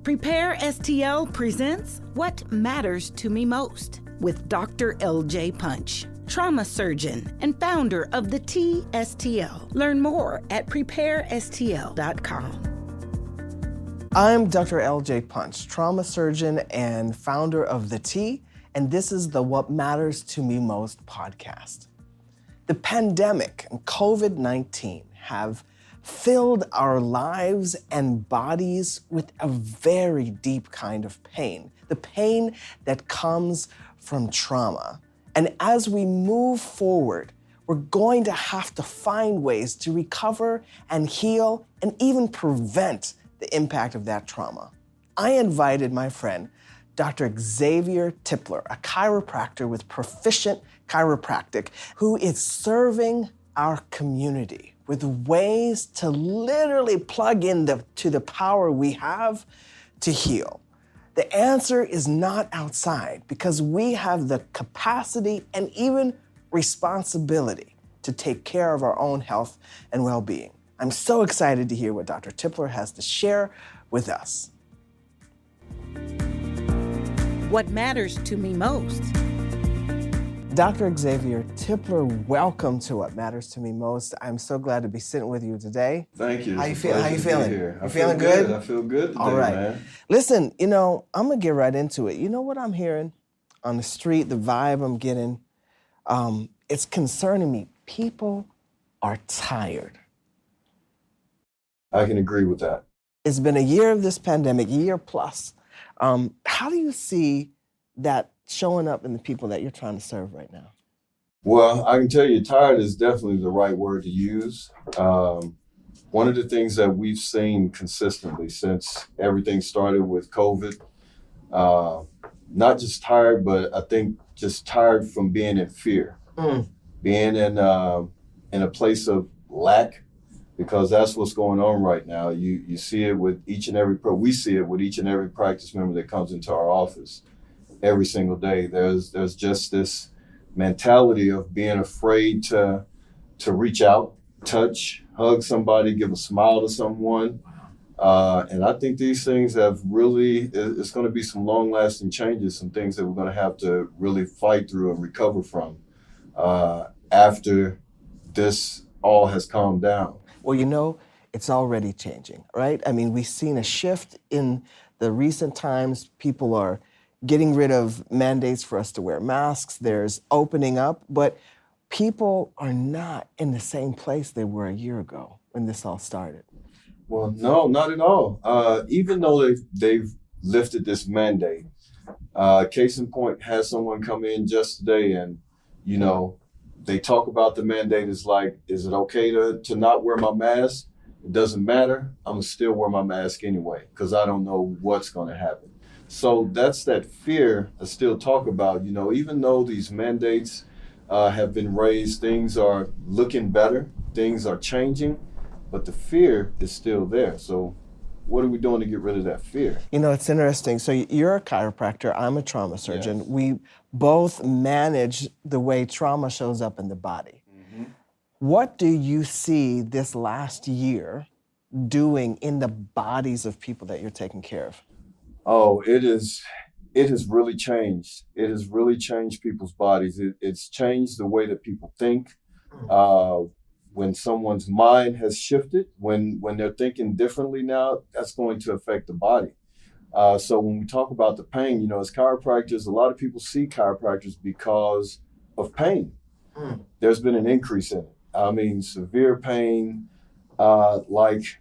Prepare STL presents What Matters to Me Most with Dr. LJ Punch, trauma surgeon and founder of the TSTL. Learn more at preparestl.com. I'm Dr. LJ Punch, trauma surgeon and founder of the T, and this is the What Matters to Me Most podcast. The pandemic and COVID-19 have filled our lives and bodies with a very deep kind of pain, the pain that comes from trauma. And as we move forward, we're going to have to find ways to recover and heal and even prevent the impact of that trauma. I invited my friend, Dr. Xavier Tipler, a chiropractor with Proficient Chiropractic, who is serving our community with ways to literally plug into the power we have to heal. The answer is not outside because we have the capacity and even responsibility to take care of our own health and well-being. I'm so excited to hear what Dr. Tipler has to share with us. What matters to me most? Dr. Xavier Tipler, welcome to What Matters to Me Most. I'm so glad to be sitting with you today. Thank you. How you feeling? You feeling good? I feel good today, All right. man. Listen, I'm gonna get right into it. You know what I'm hearing on the street, the vibe I'm getting, it's concerning me. People are tired. I can agree with that. It's been a year of this pandemic, year plus. How do you see that showing up in the people that you're trying to serve right now? Well, I can tell you tired is definitely the right word to use. One of the things that we've seen consistently since everything started with COVID, not just tired, but I think just tired from being in fear, being in a place of lack, because that's what's going on right now. You see it with we see it with each and every practice member that comes into our office. Every single day, there's just this mentality of being afraid to reach out, touch, hug somebody, give a smile to someone. And I think these things it's going to be some long-lasting changes, some things that we're going to have to really fight through and recover from after this all has calmed down. Well, it's already changing, right? I mean, we've seen a shift in the recent times. People are getting rid of mandates for us to wear masks. There's opening up, but people are not in the same place they were a year ago when this all started. Well, no, not at all. Even though they've lifted this mandate, case in point, had someone come in just today and, they talk about the mandate is like, is it okay to not wear my mask? It doesn't matter. I'm gonna still wear my mask anyway, because I don't know what's gonna happen. So that's that fear I still talk about. Even though these mandates have been raised, things are looking better, things are changing, but the fear is still there. So what are we doing to get rid of that fear? It's interesting. So you're a chiropractor, I'm a trauma surgeon. Yes. We both manage the way trauma shows up in the body. Mm-hmm. What do you see this last year doing in the bodies of people that you're taking care of? Oh, it has really changed. It has really changed people's bodies. It's changed the way that people think. When someone's mind has shifted, when they're thinking differently now, that's going to affect the body. So when we talk about the pain, as chiropractors, a lot of people see chiropractors because of pain. There's been an increase in it. I mean, severe pain, like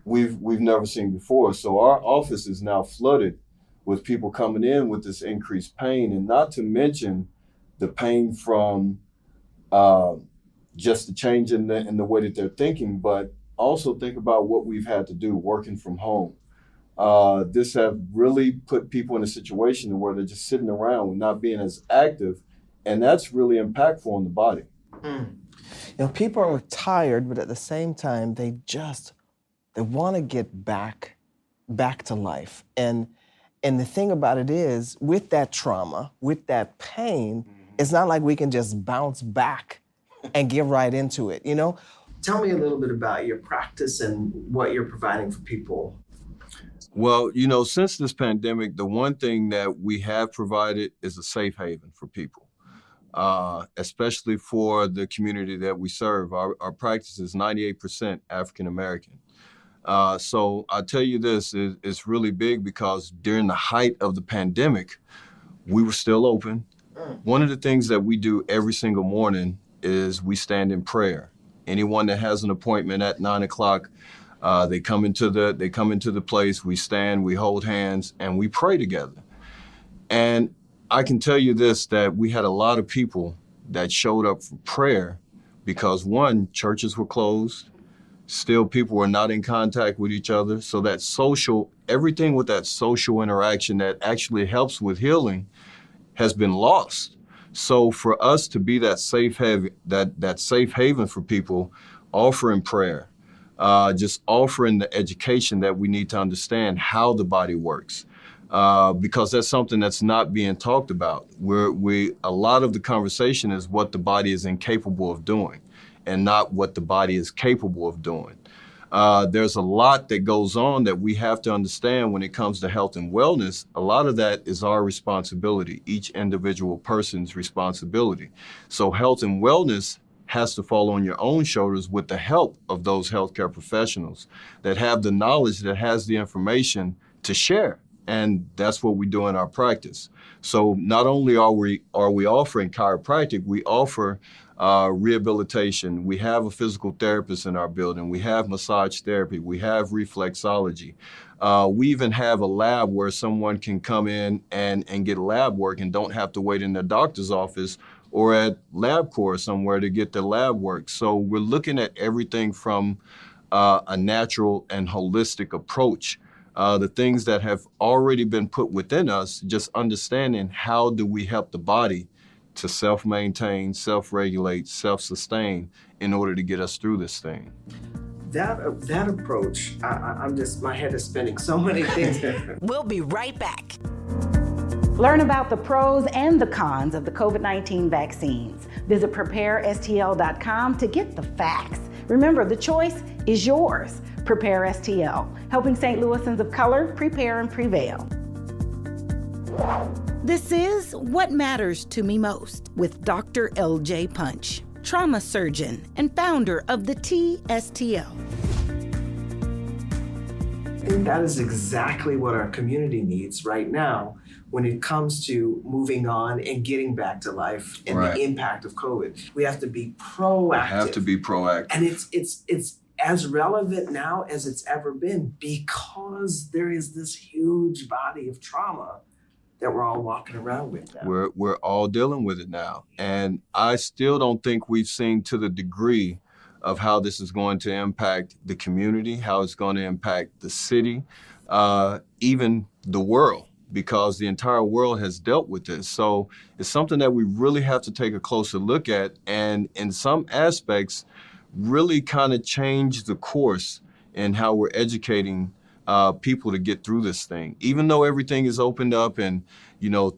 we've never seen before. So our office is now flooded with people coming in with this increased pain, and not to mention the pain from just the change in the way that they're thinking, but also think about what we've had to do working from home. This have really put people in a situation where they're just sitting around not being as active, and that's really impactful on the body. People are tired, but at the same time, they want to get back to life. And the thing about it is, with that trauma, with that pain, it's not like we can just bounce back and get right into it, Tell me a little bit about your practice and what you're providing for people. Well, since this pandemic, the one thing that we have provided is a safe haven for people, especially for the community that we serve. Our practice is 98% African American. So I'll tell you this, it's really big because during the height of the pandemic, we were still open. One of the things that we do every single morning is we stand in prayer. Anyone that has an appointment at 9:00, they come into the place, we stand, we hold hands, and we pray together. And I can tell you this, that we had a lot of people that showed up for prayer because, one, churches were closed. Still, people were not in contact with each other. So that everything with that social interaction that actually helps with healing has been lost. So for us to be that safe haven for people, offering prayer, just offering the education that we need to understand how the body works, because that's something that's not being talked about. A lot of the conversation is what the body is incapable of doing, and not what the body is capable of doing. There's a lot that goes on that we have to understand when it comes to health and wellness. A lot of that is our responsibility, each individual person's responsibility. So health and wellness has to fall on your own shoulders with the help of those healthcare professionals that have the knowledge, that has the information to share. And that's what we do in our practice. So not only are we offering chiropractic, we offer rehabilitation. We have a physical therapist in our building. We have massage therapy. We have reflexology. We even have a lab where someone can come in and get lab work and don't have to wait in their doctor's office or at LabCorp somewhere to get their lab work. So we're looking at everything from a natural and holistic approach. The things that have already been put within us, just understanding how do we help the body to self-maintain, self-regulate, self-sustain in order to get us through this thing. That approach, my head is spinning so many things. We'll be right back. Learn about the pros and the cons of the COVID-19 vaccines. Visit preparestl.com to get the facts. Remember, the choice is yours. Prepare STL, helping St. Louisans of color prepare and prevail. This is What Matters to Me Most with Dr. LJ Punch, trauma surgeon and founder of the TSTL. I think that is exactly what our community needs right now when it comes to moving on and getting back to life and the impact of COVID. We have to be proactive. And it's as relevant now as it's ever been because there is this huge body of trauma that we're all walking around with now. We're all dealing with it now. And I still don't think we've seen to the degree of how this is going to impact the community, how it's going to impact the city, even the world, because the entire world has dealt with this. So it's something that we really have to take a closer look at, and in some aspects, really kind of change the course in how we're educating people to get through this thing. Even though everything is opened up and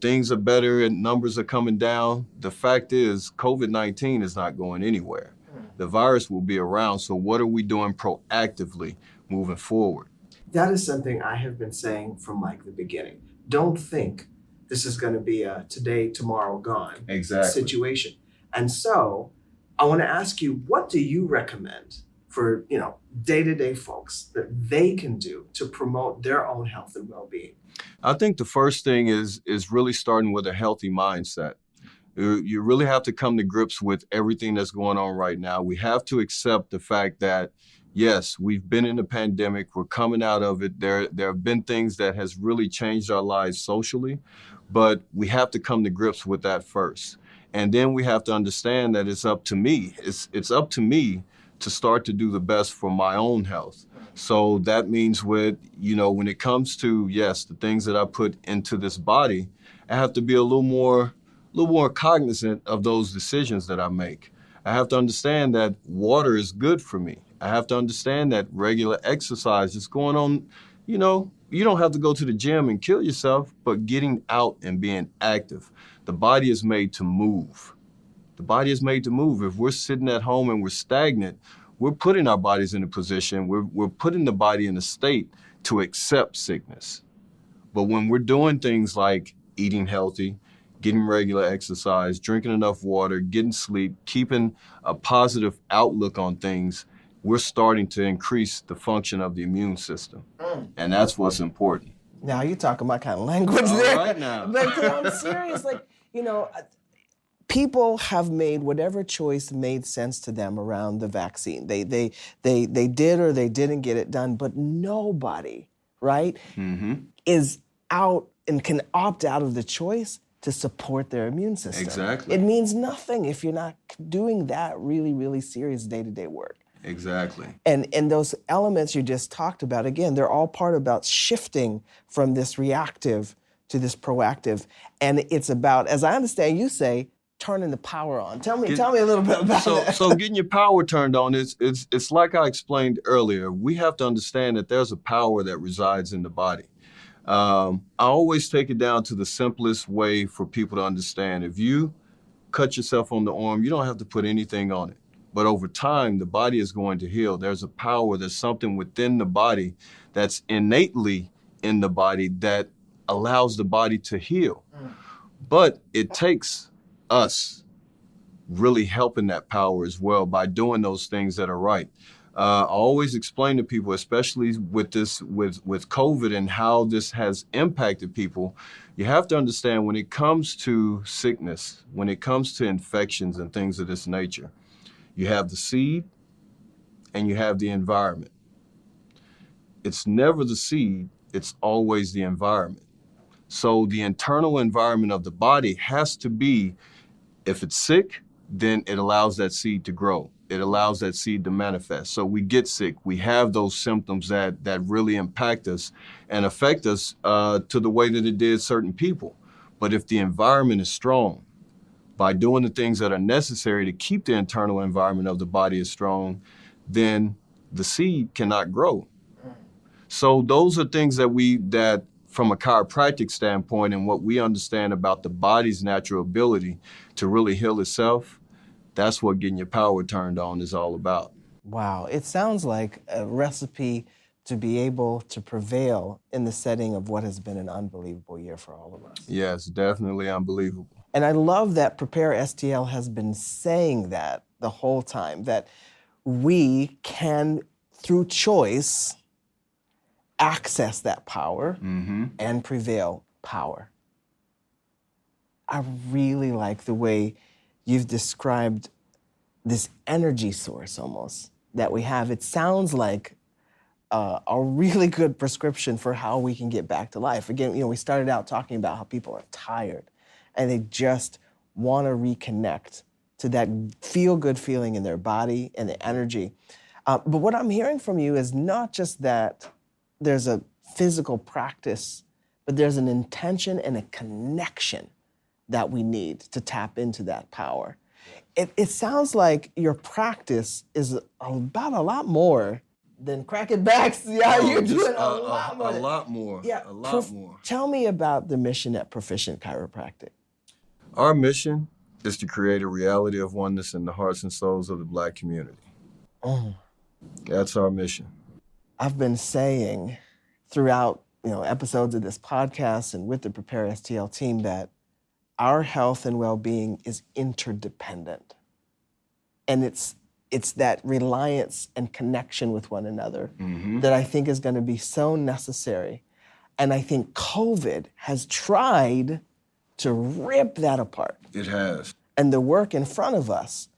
things are better and numbers are coming down, the fact is COVID-19 is not going anywhere. The virus will be around, so what are we doing proactively moving forward? That is something I have been saying from the beginning. Don't think this is going to be a today, tomorrow, gone situation. And so I want to ask you, what do you recommend for day-to-day folks that they can do to promote their own health and well-being? I think the first thing is really starting with a healthy mindset. You really have to come to grips with everything that's going on right now. We have to accept the fact that, yes, we've been in a pandemic. We're coming out of it. There have been things that has really changed our lives socially, but we have to come to grips with that first. And then we have to understand that it's up to me. It's up to me to start to do the best for my own health. So that means when it comes to, yes, the things that I put into this body, I have to be a little more cognizant of those decisions that I make. I have to understand that water is good for me. I have to understand that regular exercise is going on. You don't have to go to the gym and kill yourself, but getting out and being active. The body is made to move. The body is made to move. If we're sitting at home and we're stagnant, we're putting our bodies in a position, we're putting the body in a state to accept sickness. But when we're doing things like eating healthy, getting regular exercise, drinking enough water, getting sleep, keeping a positive outlook on things, we're starting to increase the function of the immune system. And that's what's important. Now you're talking my kind of language All there. right now. But I'm serious. Like, you know, people have made whatever choice made sense to them around the vaccine. They did or they didn't get it done, but nobody, right, is out and can opt out of the choice to support their immune system. Exactly. It means nothing if you're not doing that really, really serious day-to-day work. Exactly. And those elements you just talked about, again, they're all part about shifting from this reactive to this proactive. And it's about, as I understand you say, turning the power on. Tell me a little bit about that. So getting your power turned on, it's like I explained earlier. We have to understand that there's a power that resides in the body. I always take it down to the simplest way for people to understand. If you cut yourself on the arm, you don't have to put anything on it. But over time, the body is going to heal. There's a power, there's something within the body that's innately in the body that allows the body to heal. But it takes us really helping that power as well by doing those things that are right. I always explain to people, especially with COVID and how this has impacted people, you have to understand when it comes to sickness, when it comes to infections and things of this nature, you have the seed and you have the environment. It's never the seed, it's always the environment. So the internal environment of the body has to be, if it's sick, then it allows that seed to grow. It allows that seed to manifest. So we get sick, we have those symptoms that really impact us and affect us to the way that it did certain people. But if the environment is strong, by doing the things that are necessary to keep the internal environment of the body is strong, then the seed cannot grow. So those are things that from a chiropractic standpoint and what we understand about the body's natural ability to really heal itself, that's what getting your power turned on is all about. Wow, it sounds like a recipe to be able to prevail in the setting of what has been an unbelievable year for all of us. Yes, definitely unbelievable. And I love that Prepare STL has been saying that the whole time, that we can, through choice, access that power and prevail power. I really like the way you've described this energy source almost that we have. It sounds like a really good prescription for how we can get back to life. Again, we started out talking about how people are tired and they just want to reconnect to that feel-good feeling in their body and the energy. But what I'm hearing from you is not just that there's a physical practice, but there's an intention and a connection that we need to tap into that power. It sounds like your practice is about a lot more than cracking backs. Yeah, you're doing a lot more. A lot more. Yeah, a lot more. Tell me about the mission at Proficient Chiropractic. Our mission is to create a reality of oneness in the hearts and souls of the Black community. That's our mission. I've been saying throughout episodes of this podcast and with the Prepare STL team that our health and well-being is interdependent. And it's that reliance and connection with one another that I think is going to be so necessary. And I think COVID has tried to rip that apart. It has. And the work in front of us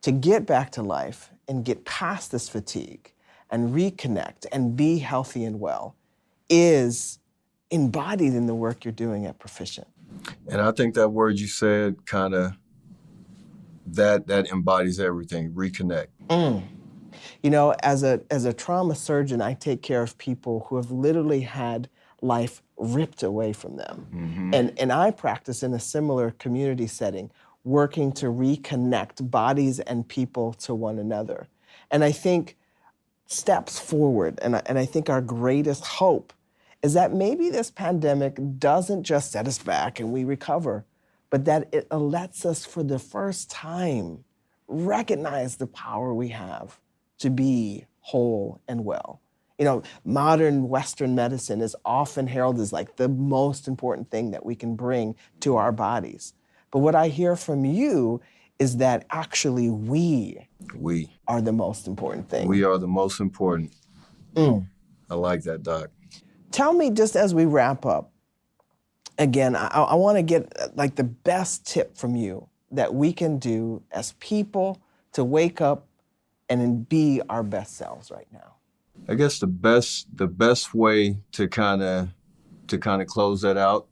to get back to life and get past this fatigue and reconnect and be healthy and well is embodied in the work you're doing at Proficient. And I think that word you said kind of, that embodies everything, reconnect. As a trauma surgeon, I take care of people who have literally had life ripped away from them. And I practice in a similar community setting, working to reconnect bodies and people to one another. And I think steps forward, and I think our greatest hope is that maybe this pandemic doesn't just set us back and we recover, but that it lets us for the first time recognize the power we have to be whole and well. You know, modern Western medicine is often heralded as like the most important thing that we can bring to our bodies. But what I hear from you is that actually we are the most important thing. We are the most important. I like that, Doc. Tell me, just as we wrap up, again, I want to get like the best tip from you that we can do as people to wake up and be our best selves right now. I guess the best way to kind of close that out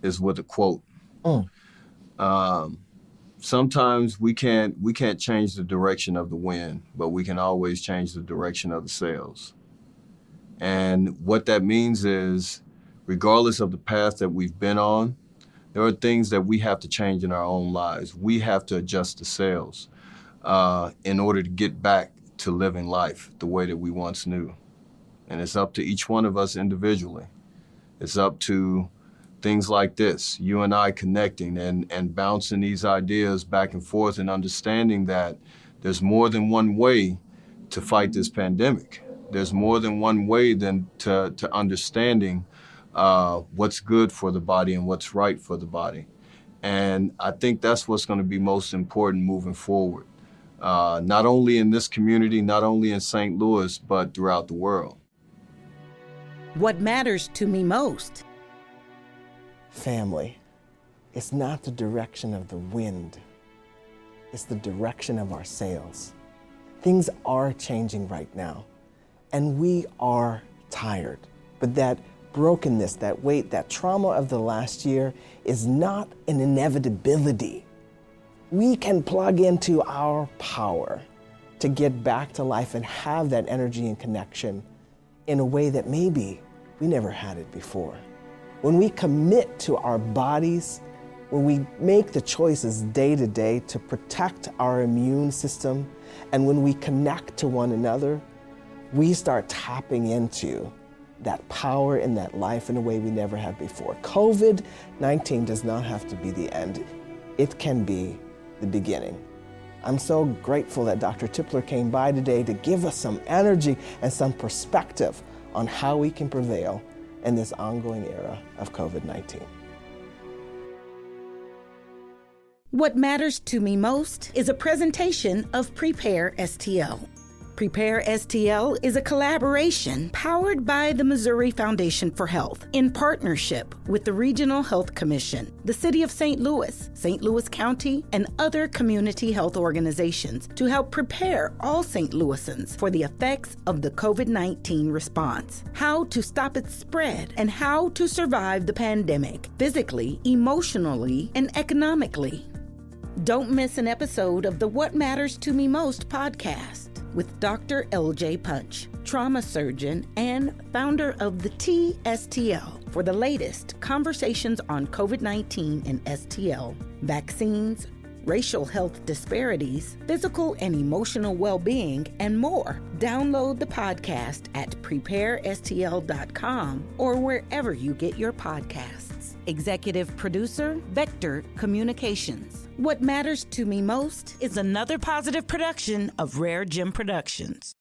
is with a quote. Sometimes we can't change the direction of the wind, but we can always change the direction of the sails. And what that means is, regardless of the path that we've been on, there are things that we have to change in our own lives. We have to adjust the sails in order to get back to living life the way that we once knew. And it's up to each one of us individually. It's up to things like this, you and I connecting and bouncing these ideas back and forth and understanding that there's more than one way to fight this pandemic. There's more than one way than to understanding what's good for the body and what's right for the body. And I think that's what's going to be most important moving forward, not only in this community, not only in St. Louis, but throughout the world. What matters to me most? Family. It's not the direction of the wind. It's the direction of our sails. Things are changing right now, and we are tired. But that brokenness, that weight, that trauma of the last year is not an inevitability. We can plug into our power to get back to life and have that energy and connection in a way that maybe we never had it before. When we commit to our bodies, when we make the choices day to day to protect our immune system, and when we connect to one another, we start tapping into that power and that life in a way we never have before. COVID-19 does not have to be the end. It can be the beginning. I'm so grateful that Dr. Tipler came by today to give us some energy and some perspective on how we can prevail in this ongoing era of COVID-19. What Matters to Me Most is a presentation of Prepare STL. Prepare STL is a collaboration powered by the Missouri Foundation for Health in partnership with the Regional Health Commission, the City of St. Louis County, and other community health organizations to help prepare all St. Louisans for the effects of the COVID-19 response, how to stop its spread, and how to survive the pandemic physically, emotionally, and economically. Don't miss an episode of the What Matters to Me Most podcast with Dr. L.J. Punch, trauma surgeon and founder of the TSTL, for the latest conversations on COVID-19 and STL, vaccines, racial health disparities, physical and emotional well-being, and more. Download the podcast at preparestl.com or wherever you get your podcasts. Executive producer, Vector Communications. What Matters to Me Most is another positive production of Rare Gem Productions.